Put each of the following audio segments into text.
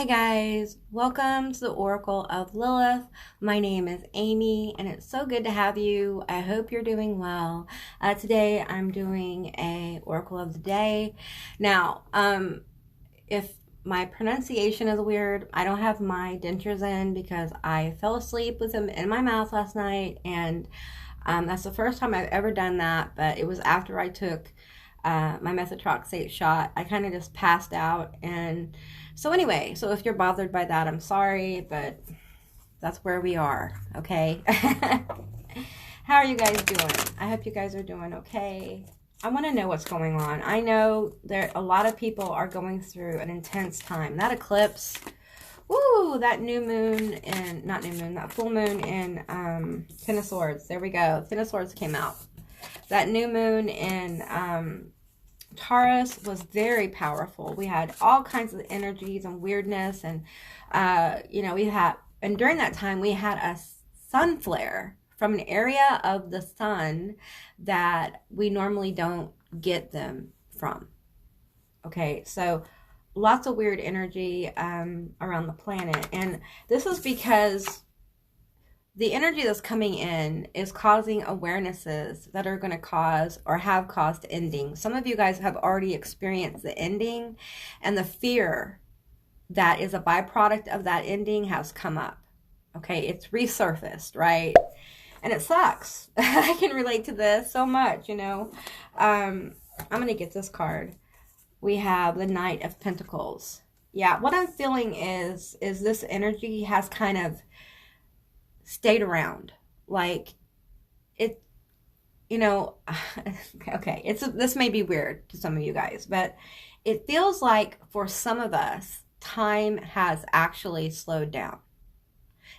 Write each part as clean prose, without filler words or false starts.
Hey guys, welcome to the Oracle of Lilith. My name is Amy and it's so good to have you. I hope you're doing well. Today I'm doing a Oracle of the Day. Now, if my pronunciation is weird, I don't have my dentures in because I fell asleep with them in my mouth last night, and that's the first time I've ever done that, but it was after I took my methotrexate shot. I kind of just passed out, and so anyway, so if you're bothered by that, I'm sorry, but that's where we are, okay? How are you guys doing? I hope you guys are doing okay. I want to know what's going on. I know a lot of people are going through an intense time. That eclipse, woo, that new moon, and not new moon, that full moon in Ten of Swords. There we go. Ten of Swords came out. That new moon in Taurus was very powerful. We had all kinds of energies and weirdness, and and during that time we had a sun flare from an area of the sun that we normally don't get them from. Okay, so lots of weird energy around the planet, and this is because the energy that's coming in is causing awarenesses that are going to cause or have caused ending. Some of you guys have already experienced the ending, and the fear that is a byproduct of that ending has come up. Okay, it's resurfaced, right? And it sucks. I can relate to this so much, you know. I'm going to get this card. We have the Knight of Pentacles. Yeah, what I'm feeling is this energy has kind of stayed around, like it, you know. Okay, this may be weird to some of you guys, but it feels like for some of us time has actually slowed down,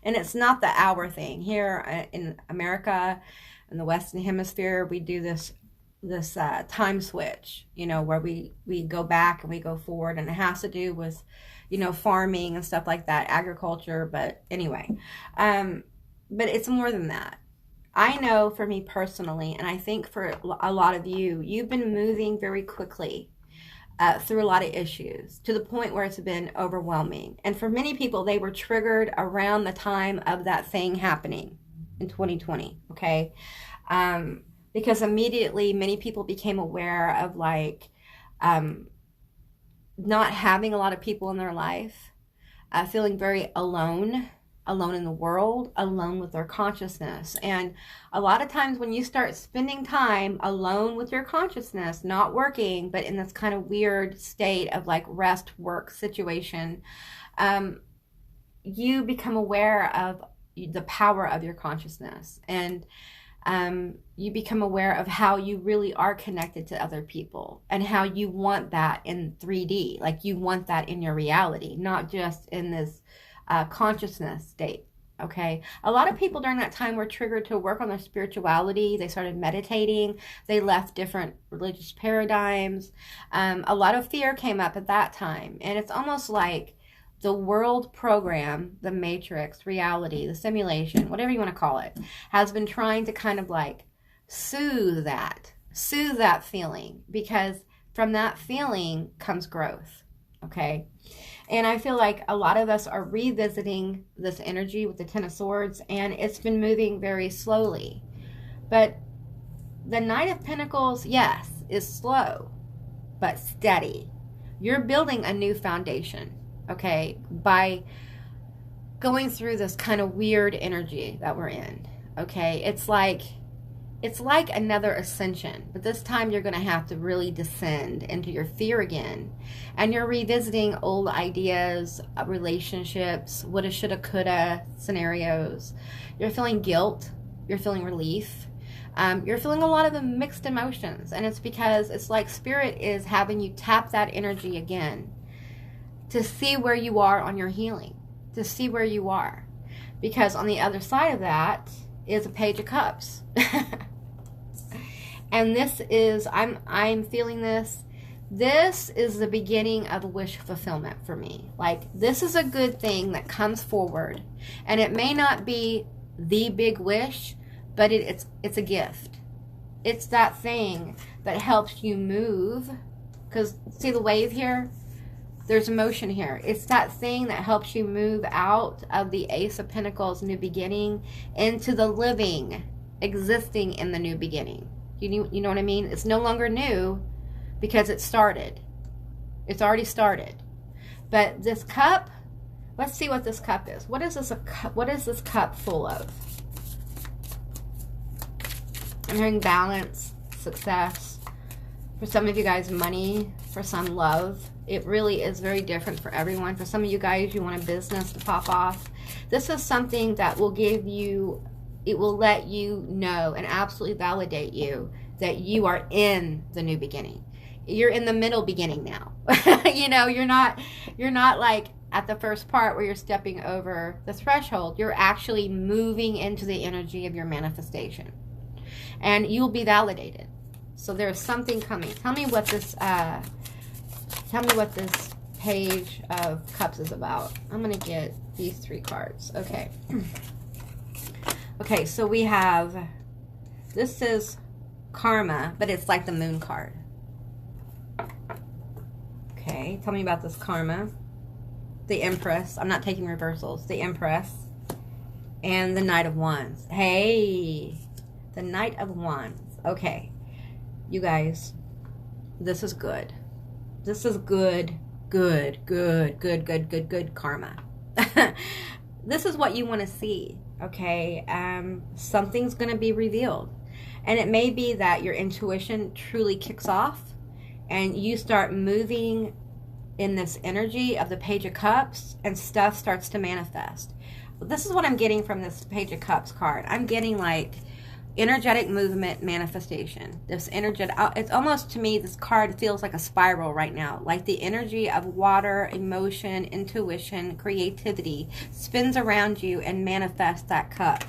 and it's not the hour thing. Here in America, in the Western Hemisphere, we do this time switch, you know, where we go back and we go forward, and it has to do with, you know, farming and stuff like that, agriculture. But anyway, but it's more than that. I know for me personally, and I think for a lot of you, you've been moving very quickly through a lot of issues to the point where it's been overwhelming. And for many people, they were triggered around the time of that thing happening in 2020, okay? Because immediately many people became aware of like not having a lot of people in their life, feeling very alone in the world, alone with their consciousness. And a lot of times when you start spending time alone with your consciousness, not working, but in this kind of weird state of like rest work situation, you become aware of the power of your consciousness, and you become aware of how you really are connected to other people, and how you want that in 3D, like you want that in your reality, not just in this consciousness state. Okay, a lot of people during that time were triggered to work on their spirituality. They started meditating. They left different religious paradigms. A lot of fear came up at that time, and it's almost like the world program, the matrix, reality, the simulation, whatever you want to call it, has been trying to kind of like soothe that feeling, because from that feeling comes growth. Okay, and I feel like a lot of us are revisiting this energy with the Ten of Swords, and it's been moving very slowly. But the Knight of Pentacles, yes, is slow, but steady. You're building a new foundation, okay, by going through this kind of weird energy that we're in, okay? It's like another ascension, but this time you're going to have to really descend into your fear again, and you're revisiting old ideas, relationships, woulda, shoulda, coulda scenarios. You're feeling guilt, you're feeling relief, you're feeling a lot of the mixed emotions, and it's because it's like Spirit is having you tap that energy again to see where you are on your healing, to see where you are, because on the other side of that is a Page of Cups. And this is, I'm feeling this. This is the beginning of wish fulfillment for me. Like, this is a good thing that comes forward, and it may not be the big wish, but it's a gift. It's that thing that helps you move. Because see the wave here? There's motion here. It's that thing that helps you move out of the Ace of Pentacles new beginning into the living, existing in the new beginning. You know what I mean? It's no longer new because it started. It's already started. But this cup, let's see what this cup is. What is this cup full of? I'm hearing balance, success. For some of you guys, money. For some, love. It really is very different for everyone. For some of you guys, you want a business to pop off. This is something that will give you, it will let you know and absolutely validate you that you are in the new beginning. You're in the middle beginning now. You know, you're not like at the first part where you're stepping over the threshold. You're actually moving into the energy of your manifestation. And you'll be validated. So there's something coming. Tell me what this Page of Cups is about. I'm going to get these 3 cards. Okay. Okay, so we have, this is Karma, but it's like the Moon card. Okay, tell me about this Karma. The Empress. I'm not taking reversals. The Empress. And the Knight of Wands. Hey, the Knight of Wands. Okay, you guys, this is good. This is good karma. This is what you want to see, okay? Something's going to be revealed. And it may be that your intuition truly kicks off and you start moving in this energy of the Page of Cups and stuff starts to manifest. This is what I'm getting from this Page of Cups card. I'm getting like energetic movement, manifestation. This energetic, it's almost, to me, this card feels like a spiral right now. Like the energy of water, emotion, intuition, creativity spins around you and manifests that cup.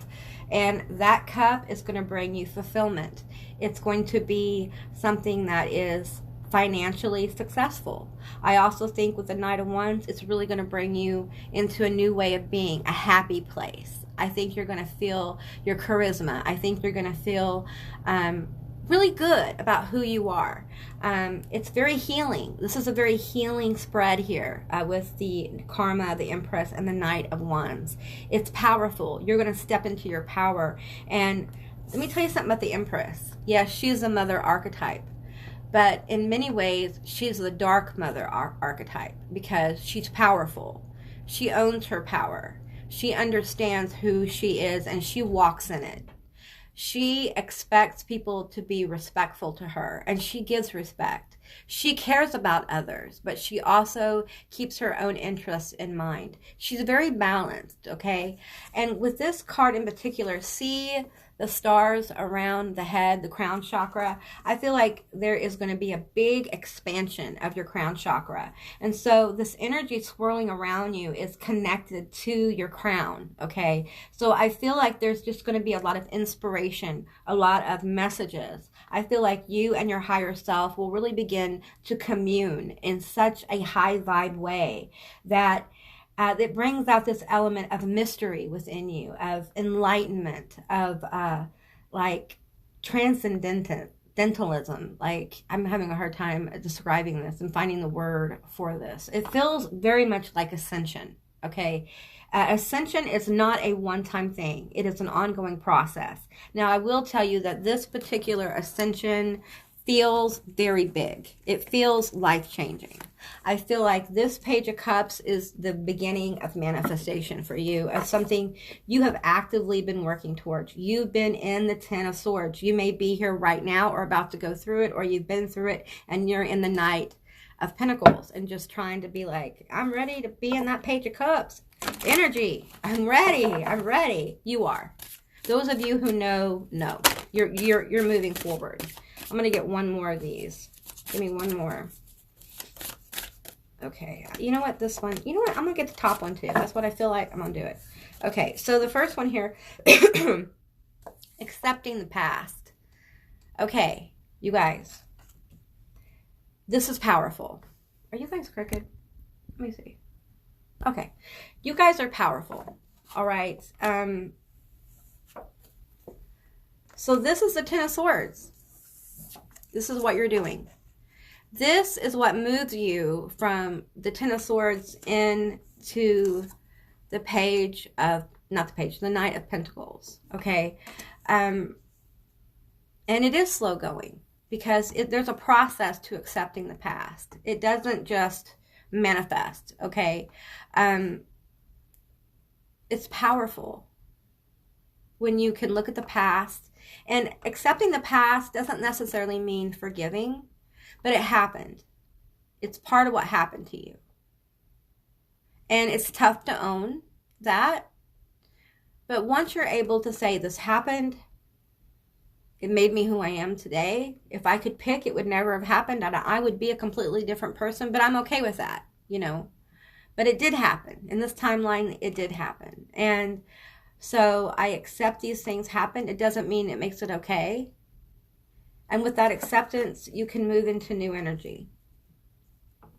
And that cup is going to bring you fulfillment. It's going to be something that is financially successful. I also think with the Knight of Wands, it's really going to bring you into a new way of being, a happy place. I think you're going to feel your charisma. I think you're going to feel really good about who you are. It's very healing. This is a very healing spread here with the Karma, the Empress, and the Knight of Wands. It's powerful. You're going to step into your power. And let me tell you something about the Empress. Yes, she's a mother archetype. But in many ways, she's the dark mother archetype because she's powerful. She owns her power. She understands who she is and she walks in it. She expects people to be respectful to her and she gives respect. She cares about others, but she also keeps her own interests in mind. She's very balanced, okay? And with this card in particular, see the stars around the head, the crown chakra. I feel like there is going to be a big expansion of your crown chakra. And so this energy swirling around you is connected to your crown, okay? So I feel like there's just going to be a lot of inspiration, a lot of messages. I feel like you and your higher self will really begin to commune in such a high vibe way that it brings out this element of mystery within you, of enlightenment, of like transcendentalism. Like, I'm having a hard time describing this and finding the word for this. It feels very much like ascension, okay? Ascension is not a one-time thing. It is an ongoing process. Now, I will tell you that this particular ascension feels very big. It feels life-changing. I feel like this Page of Cups is the beginning of manifestation for you, as something you have actively been working towards. You've been in the Ten of Swords. You may be here right now or about to go through it, or you've been through it and you're in the Knight of Pentacles and just trying to be like, I'm ready to be in that Page of Cups energy. I'm ready. You are. Those of you who know, you're moving forward. I'm going to get one more of these. Give me one more. Okay. You know what? This one. You know what? I'm going to get the top one too. That's what I feel like. I'm going to do it. Okay. So the first one here. Accepting the past. Okay. You guys. This is powerful. Are you guys crooked? Let me see. Okay. You guys are powerful. All right. So this is the Ten of Swords. This is what you're doing. This is what moves you from the Ten of Swords into the page of, not the page, the Knight of Pentacles, okay? And it is slow going because there's a process to accepting the past. It doesn't just manifest, okay? It's powerful when you can look at the past, and accepting the past doesn't necessarily mean forgiving, but it happened. It's part of what happened to you. And it's tough to own that. But once you're able to say, this happened, it made me who I am today. If I could pick, it would never have happened. I would be a completely different person, but I'm okay with that, you know. But it did happen. In this timeline, it did happen. And so I accept these things happen. It doesn't mean it makes it okay. And with that acceptance, you can move into new energy.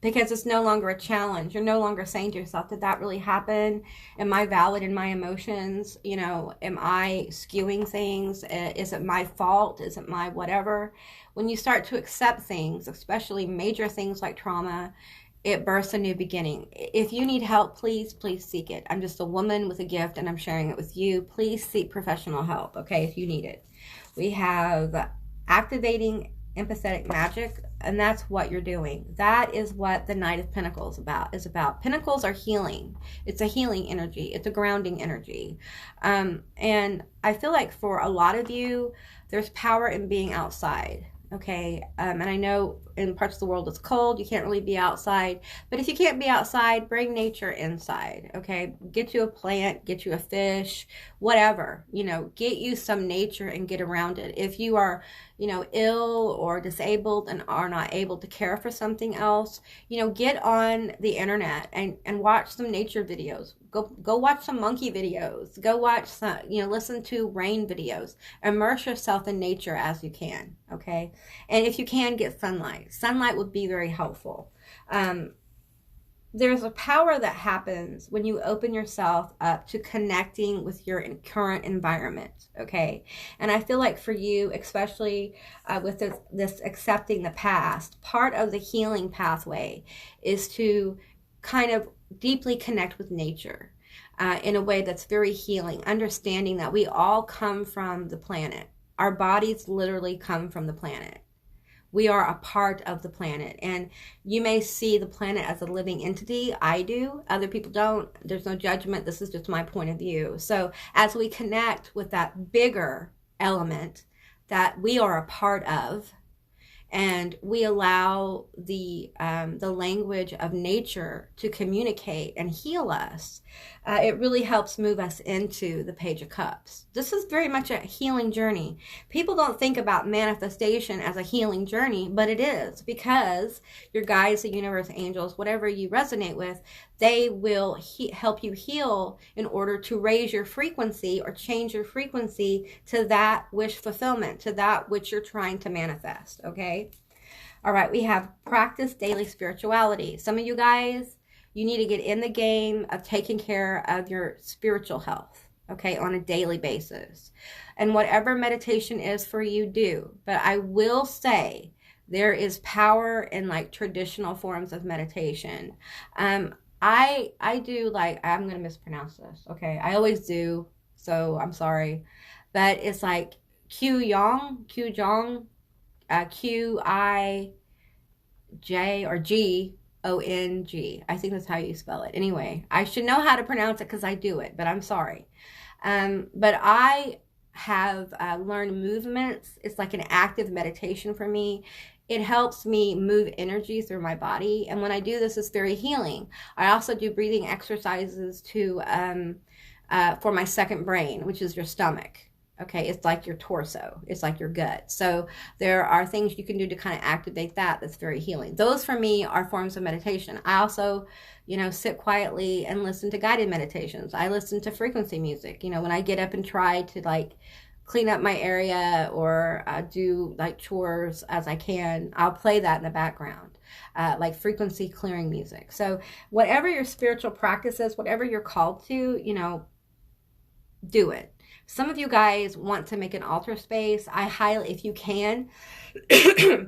Because it's no longer a challenge. You're no longer saying to yourself, did that really happen? Am I valid in my emotions? You know, am I skewing things? Is it my fault? Is it my whatever? When you start to accept things, especially major things like trauma, it births a new beginning. If you need help, please seek it. I'm just a woman with a gift and I'm sharing it with you. Please seek professional help, okay, if you need it. We have activating empathetic magic, and that's what you're doing. That is what the Knight of Pentacles is about. Pentacles are healing. It's a healing energy. It's a grounding energy. And I feel like for a lot of you, there's power in being outside. Okay, and I know in parts of the world it's cold, you can't really be outside, but if you can't be outside, bring nature inside, okay? Get you a plant, get you a fish, whatever, you know, get you some nature and get around it. If you are, you know, ill or disabled and are not able to care for something else, you know, get on the internet and watch some nature videos. Go watch some monkey videos. Go watch some, you know, listen to rain videos. Immerse yourself in nature as you can, okay? And if you can, get sunlight. Sunlight would be very helpful. There's a power that happens when you open yourself up to connecting with your current environment, okay? And I feel like for you, especially with this accepting the past, part of the healing pathway is to kind of deeply connect with nature in a way that's very healing, understanding that we all come from the planet. Our bodies literally come from the planet. We are a part of the planet, and you may see the planet as a living entity. I do. Other people don't. There's no judgment. This is just my point of view. So as we connect with that bigger element that we are a part of, and we allow the language of nature to communicate and heal us, it really helps move us into the Page of Cups. This is very much a healing journey. People don't think about manifestation as a healing journey, but it is, because your guides, the universe, angels, whatever you resonate with, they will help you heal in order to raise your frequency or change your frequency to that wish fulfillment, to that which you're trying to manifest, okay? All right, we have practice daily spirituality. Some of you guys, you need to get in the game of taking care of your spiritual health, okay, on a daily basis. And whatever meditation is for you, do. But I will say there is power in like traditional forms of meditation. I do, like, I'm going to mispronounce this, okay? I always do, so I'm sorry. But it's like Qigong, Q-I-J or G-O-N-G. I think that's how you spell it. Anyway, I should know how to pronounce it because I do it, but I'm sorry. But I have learned movements. It's like an active meditation for me. It helps me move energy through my body. And when I do this, it's very healing. I also do breathing exercises for my second brain, which is your stomach. Okay, it's like your torso. It's like your gut. So there are things you can do to kind of activate that. That's very healing. Those for me are forms of meditation. I also, you know, sit quietly and listen to guided meditations. I listen to frequency music. You know, when I get up and try to like clean up my area or do like chores as I can, I'll play that in the background, like frequency clearing music. So whatever your spiritual practice is, whatever you're called to, you know, do it. Some of you guys want to make an altar space. I highly, if you can,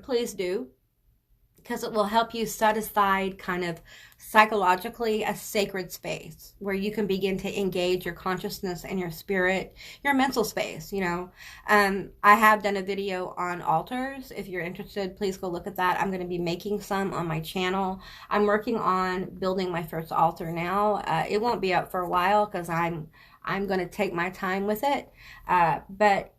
please do. because it will help you set aside kind of psychologically a sacred space where you can begin to engage your consciousness and your spirit, your mental space, you know. I have done a video on altars. If you're interested, please go look at that. I'm going to be making some on my channel. I'm working on building my first altar now. It won't be up for a while because I'm going to take my time with it. But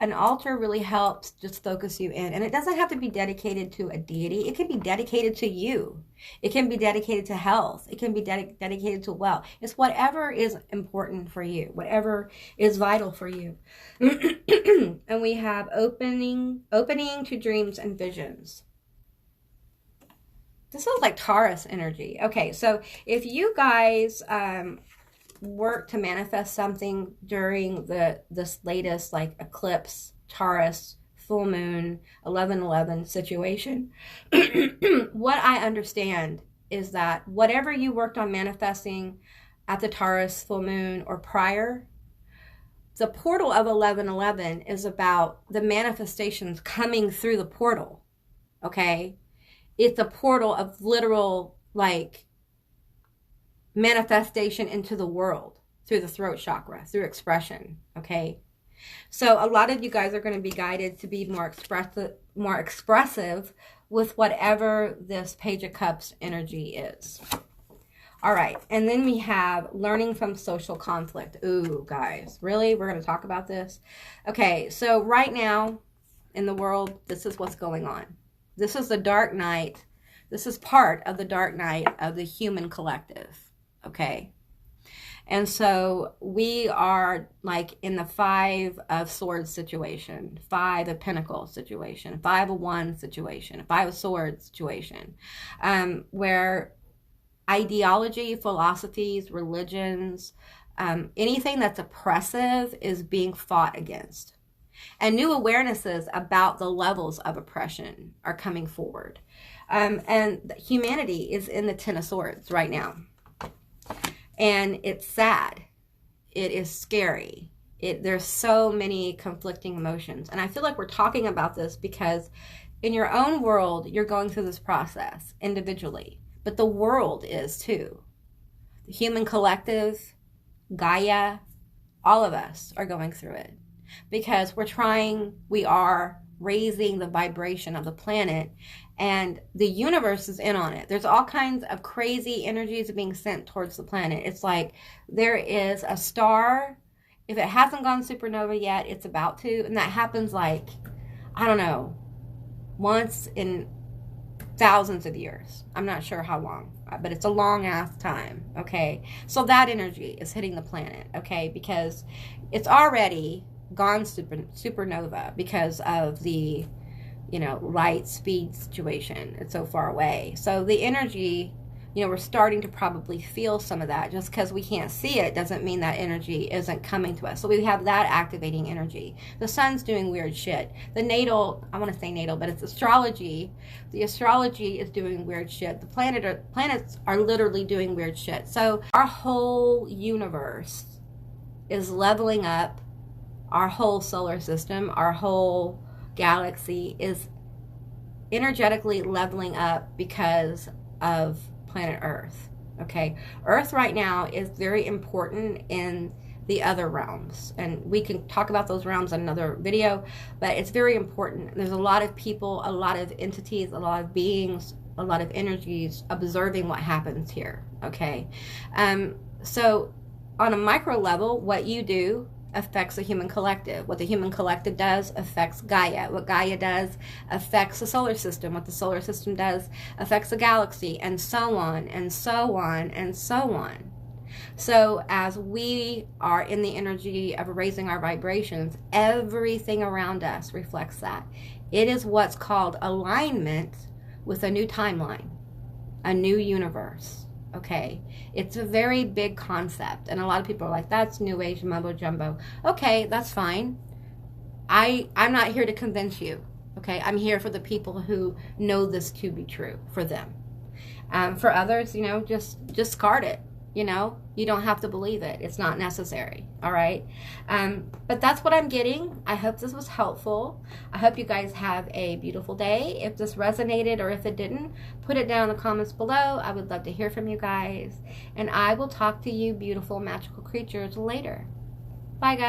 an altar really helps just focus you in. And it doesn't have to be dedicated to a deity. It can be dedicated to you. It can be dedicated to health. It can be dedicated to wealth. It's whatever is important for you, whatever is vital for you. And we have opening to dreams and visions. This is like Taurus energy. Okay, so if you guys work to manifest something during this latest like eclipse, Taurus, full moon, 11/11 situation, what I understand is that whatever you worked on manifesting at the Taurus full moon or prior, the portal of 11/11 is about the manifestations coming through the portal. Okay, it's a portal of literal like manifestation into the world through the throat chakra, through expression. Okay, so a lot of you guys are going to be guided to be more expressive with whatever this Page of Cups energy is. All right, and then we have learning from social conflict. Ooh, guys, really? We're going to talk about this? Okay, so right now in the world, this is what's going on. This is the dark night. This is part of the dark night of the human collective. Okay, and so we are like in the 5 of Swords situation, 5 of Pentacles situation, 5 of Wands situation, 5 of Swords situation, where ideology, philosophies, religions, anything that's oppressive is being fought against. And new awarenesses about the levels of oppression are coming forward. And humanity is in the 10 of Swords right now. And it's sad. It is scary. There's so many conflicting emotions. And I feel like we're talking about this because in your own world, you're going through this process individually. But the world is too. The human collective, Gaia, all of us are going through it. Because we are raising the vibration of the planet, and the universe is in on it. There's all kinds of crazy energies being sent towards the planet. It's like there is a star. If it hasn't gone supernova yet, it's about to. And that happens like, I don't know, once in thousands of years. I'm not sure how long, but it's a long ass time. Okay. So that energy is hitting the planet. Okay. Because it's already gone supernova because of the light speed situation. It's so far away. So the energy, we're starting to probably feel some of that. Just because we can't see it doesn't mean that energy isn't coming to us. So we have that activating energy. The sun's doing weird shit. The natal, I want to say natal, but it's astrology. The astrology is doing weird shit. The planets are literally doing weird shit. So our whole universe is leveling up. Our whole solar system, our whole galaxy is energetically leveling up because of planet Earth. Okay, Earth right now is very important in the other realms, and we can talk about those realms in another video, but it's very important. There's a lot of people, a lot of entities, a lot of beings, a lot of energies observing what happens here. Okay, so on a micro level, what you do affects the human collective. What the human collective does affects Gaia. What Gaia does affects the solar system. What the solar system does affects the galaxy, and so on, and so on, and so on. So as we are in the energy of raising our vibrations, everything around us reflects that. It is what's called alignment with a new timeline, a new universe. Okay, it's a very big concept, and a lot of people are like, that's new age mumbo jumbo. Okay, that's fine. I'm not here to convince you. Okay, I'm here for the people who know this to be true, for them. For others, just discard it. You know, you don't have to believe it. It's not necessary. All right. But that's what I'm getting. I hope this was helpful. I hope you guys have a beautiful day. If this resonated or if it didn't, put it down in the comments below. I would love to hear from you guys. And I will talk to you, beautiful, magical creatures, later. Bye, guys.